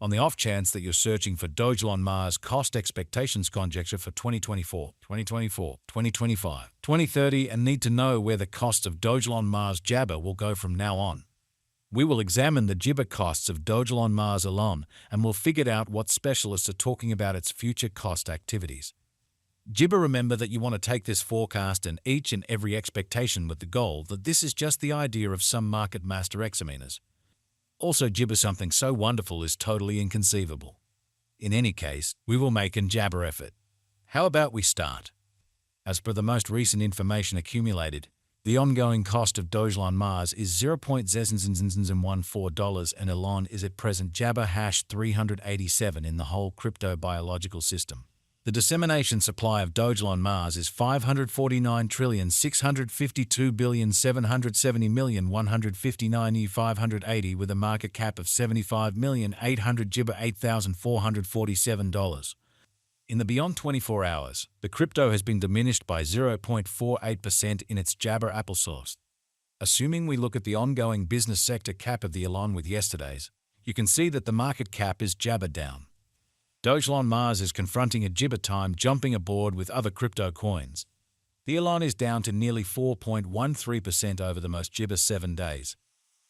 On the off chance that you're searching for Dogelon Mars cost expectations conjecture for 2024, 2025, 2030 and need to know where the cost of Dogelon Mars Jabber will go from now on, we will examine the Jibber costs of Dogelon Mars Elon and we'll figure out what specialists are talking about its future cost activities. Jibber, remember that you want to take this forecast and each and every expectation with the goal that this is just the idea of some market master examiners. Also, Jibber, something so wonderful is totally inconceivable. In any case, we will make an jabber effort. How about we start? As per the most recent information accumulated, the ongoing cost of Dogelon Mars is $0.0014 and Elon is at present Jabber hash 387 in the whole crypto-biological system. The dissemination supply of Dogelon Mars is 549,652,770,159,580 with a market cap of $75,800 Jibber $8,447. In the beyond 24 hours, the crypto has been diminished by 0.48% in its Jabber applesauce. Assuming we look at the ongoing business sector cap of the Elon with yesterday's, you can see that the market cap is Jabber down. Dogelon Mars is confronting a Jibber time jumping aboard with other crypto coins. The Elon is down to nearly 4.13% over the most Jibber 7 days.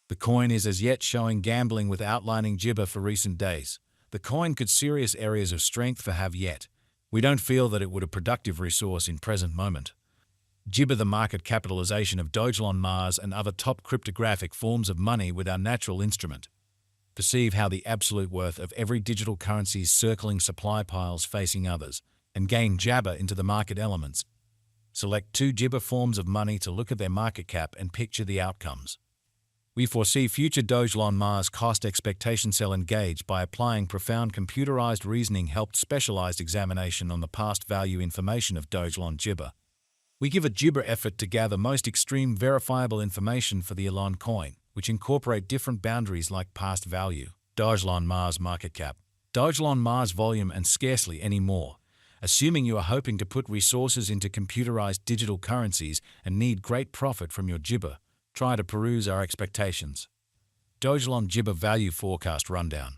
The coin is as yet showing gambling with outlining Jibber for recent days. The coin could serious areas of strength for have yet. We don't feel that it would a productive resource in present moment. Jibber, the market capitalization of Dogelon Mars and other top cryptographic forms of money with our natural instrument. Perceive how the absolute worth of every digital currency is circling supply piles facing others, and gain Jabber into the market elements. Select 2 Jibber forms of money to look at their market cap and picture the outcomes. We foresee future Dogelon Mars cost expectation cell engaged by applying profound computerized reasoning helped specialized examination on the past value information of Dogelon Jibber. We give a Jibber effort to gather most extreme verifiable information for the Elon coin, which incorporate different boundaries like past value, Dogelon Mars market cap, Dogelon Mars volume and scarcely any more. Assuming you are hoping to put resources into computerized digital currencies and need great profit from your Jibber, try to peruse our expectations. Dogelon Jibber value forecast rundown.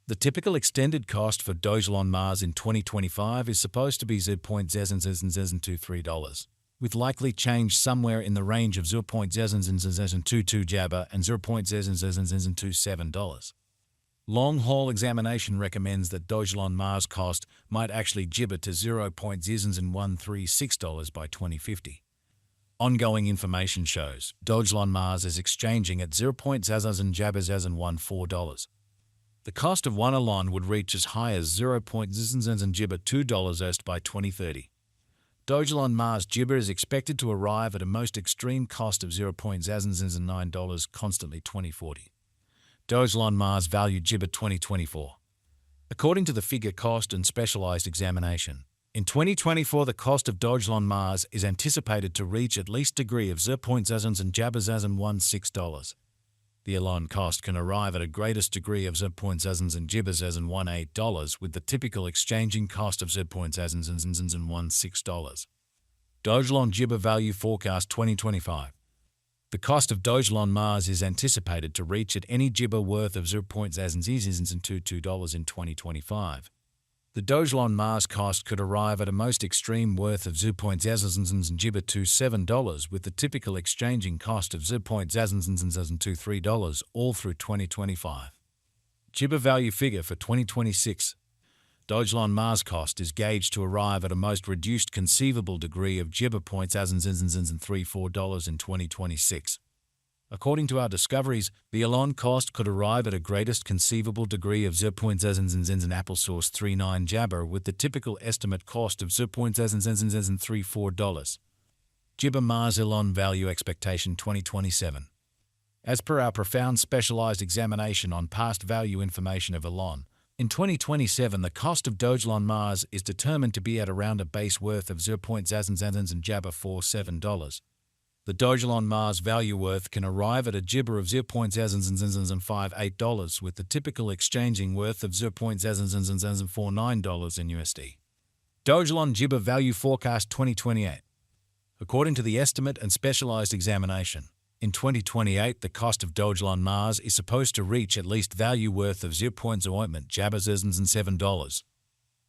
The typical extended cost for Dogelon Mars in 2025 is supposed to be $0.0023, with likely change somewhere in the range of $0.0022 Jabber and $0.0027. Long-haul examination recommends that Dogelon Mars cost might actually Jibber to $0.0136 by 2050. Ongoing information shows Dogelon Mars is exchanging at $0.0014. The cost of one Elon would reach as high as $0.0002 by 2030. Dogelon Mars Jibber is expected to arrive at a most extreme cost of $0.009 constantly 2040. Dogelon Mars value Jibber 2024. According to the figure cost and specialized examination, in 2024 the cost of Dogelon Mars is anticipated to reach at least degree of $0.0016. The Elon cost can arrive at a greatest degree of $0.0018 with the typical exchanging cost of $0.0016. Dogelon Jibber value forecast 2025. The cost of Dogelon Mars is anticipated to reach at any Jibber worth of $0.0022 in 2025. The Dogelon Mars cost could arrive at a most extreme worth of $0.0027 with the typical exchanging cost of $0.0023 all through 2025. Jibber value figure for 2026. Dogelon Mars cost is gauged to arrive at a most reduced conceivable degree of Jibber $0.0034 in 2026. According to our discoveries, the Elon cost could arrive at a greatest conceivable degree of $0.0039 39 Jabber with the typical estimate cost of $0.0034. Jibber Mars Elon value expectation 2027. As per our profound specialized examination on past value information of Elon, in 2027 the cost of Dogelon Mars is determined to be at around a base worth of $0.0047. The Dogelon Mars value worth can arrive at a Jibber of $0.0058 with the typical exchanging worth of $0.0049 in USD. Dogelon Jibber value forecast 2028. According to the estimate and specialized examination, In 2028, the cost of Dogelon Mars is supposed to reach at least value worth of 0.08 $7.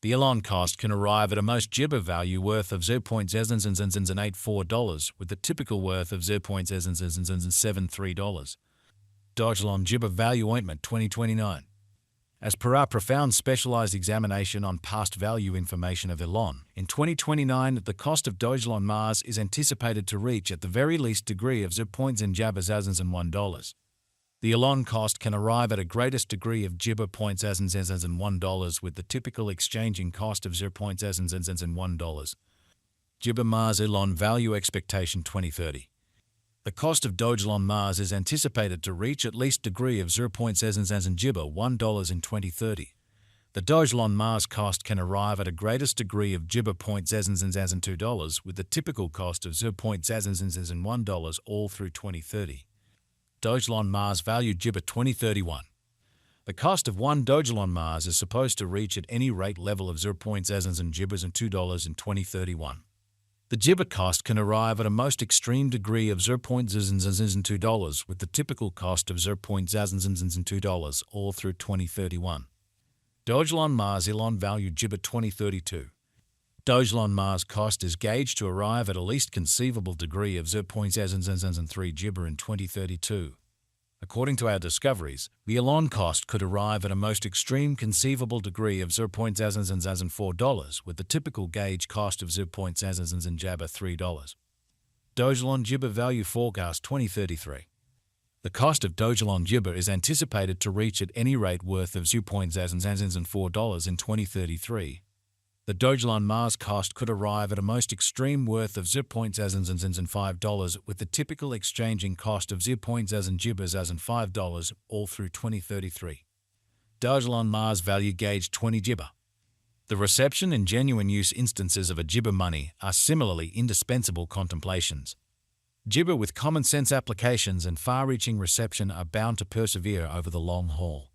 The elon cost can arrive at a most gibber value worth of $0.084, with the typical worth of $0.073. Dogelon gibber value ointment 2029. As per our profound specialized examination on past value information of elon, in 2029 the cost of Dogelon Mars is anticipated to reach at the very least degree of $0.01. The elon cost can arrive at a greatest degree of $0.01 with the typical exchanging cost of $0.01. Gibber Mars elon value expectation 2030. The cost of Dogelon Mars is anticipated to reach at least degree of $0.01 in 2030. The Dogelon Mars cost can arrive at a greatest degree of $0.02 with the typical cost of $0.01 all through 2030. Dogelon Mars value gibber 2031. The cost of one Dogelon Mars is supposed to reach at any rate level of $0.02 in 2031. The gibber cost can arrive at a most extreme degree of $0.02 with the typical cost of $0.02 all through 2031. Dogelon Mars elon value gibber 2032. Dogelon Mars cost is gauged to arrive at a least conceivable degree of 0.003 gibber in 2032. According to our discoveries, the elon cost could arrive at a most extreme conceivable degree of $0.004 with the typical gauge cost of $0.03. Dogelon gibber value forecast 2033. The cost of Dogelon gibber is anticipated to reach at any rate worth of $0.04 in 2033. The Dogelon Mars cost could arrive at a most extreme worth of $0.05 with the typical exchanging cost of $0.05 all through 2033. Dogelon Mars value gauge 20 gibber. The reception and genuine use instances of a gibber money are similarly indispensable contemplations. Gibber with common sense applications and far-reaching reception are bound to persevere over the long haul.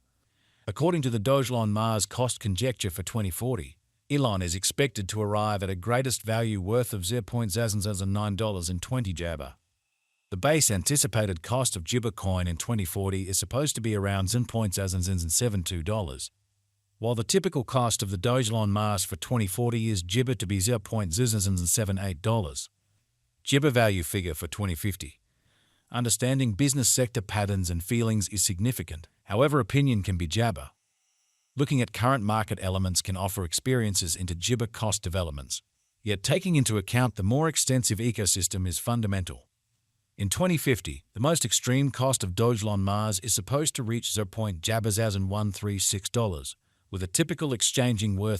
According to the Dogelon Mars cost conjecture for 2040, elon is expected to arrive at a greatest value worth of $0.009 in 20 jabber. The base anticipated cost of gibber coin in 2040 is supposed to be around $0.072, while the typical cost of the Dogelon Mars for 2040 is gibber to be $0.078. Gibber value figure for 2050. Understanding business sector patterns and feelings is significant, however opinion can be jabber. Looking at current market elements can offer experiences into gibber cost developments, yet taking into account the more extensive ecosystem is fundamental. In 2050, the most extreme cost of Dogelon Mars is supposed to reach $0.00136, with a typical exchanging worth